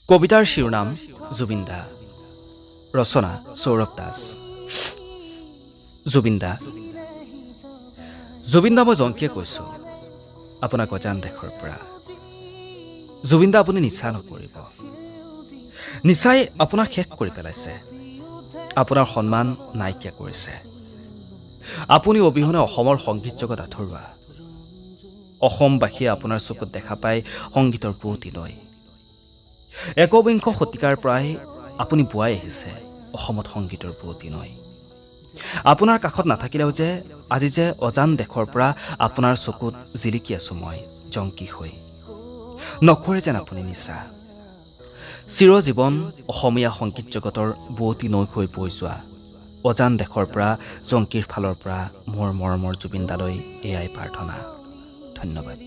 কবিতাৰ শিৰোনাম জুবিন দা, ৰচনা সৌৰভ দাস। জুবিন দা মই জংকীয়ে কৈছোঁ, আপোনাক অজান দেশৰ পৰা। জুবিন দা, আপুনি নিচা নকৰিব। নিচাই আপোনাক শেষ কৰি পেলাইছে, আপোনাৰ সন্মান নাইকিয়া কৰিছে। আপুনি অবিহনে অসমৰ সংগীত জগত আঁতৰোৱা। অসমবাসীয়ে আপোনাৰ চকুত দেখা পায় সংগীতৰ পুৱতি লৈ। একবিংশ শতিকাৰ পৰাই আপুনি বোৱাই আহিছে অসমত সংগীতৰ পুৱতি নৈ। আপোনাৰ কাষত নাথাকিলেও যে আজি যে অজান দেশৰ পৰা আপোনাৰ চকুত জিলিকি আছো মই জংকী হৈ। নকৰে যেন আপুনি নিচা। চিৰজীৱন অসমীয়া সংগীত জগতৰ বুৱতী নৈ হৈ বৈ যোৱা অজান দেশৰ পৰা জংকীৰ ফালৰ পৰা মোৰ মৰমৰ জুবিন দালৈ এয়াই প্ৰাৰ্থনা। ধন্যবাদ।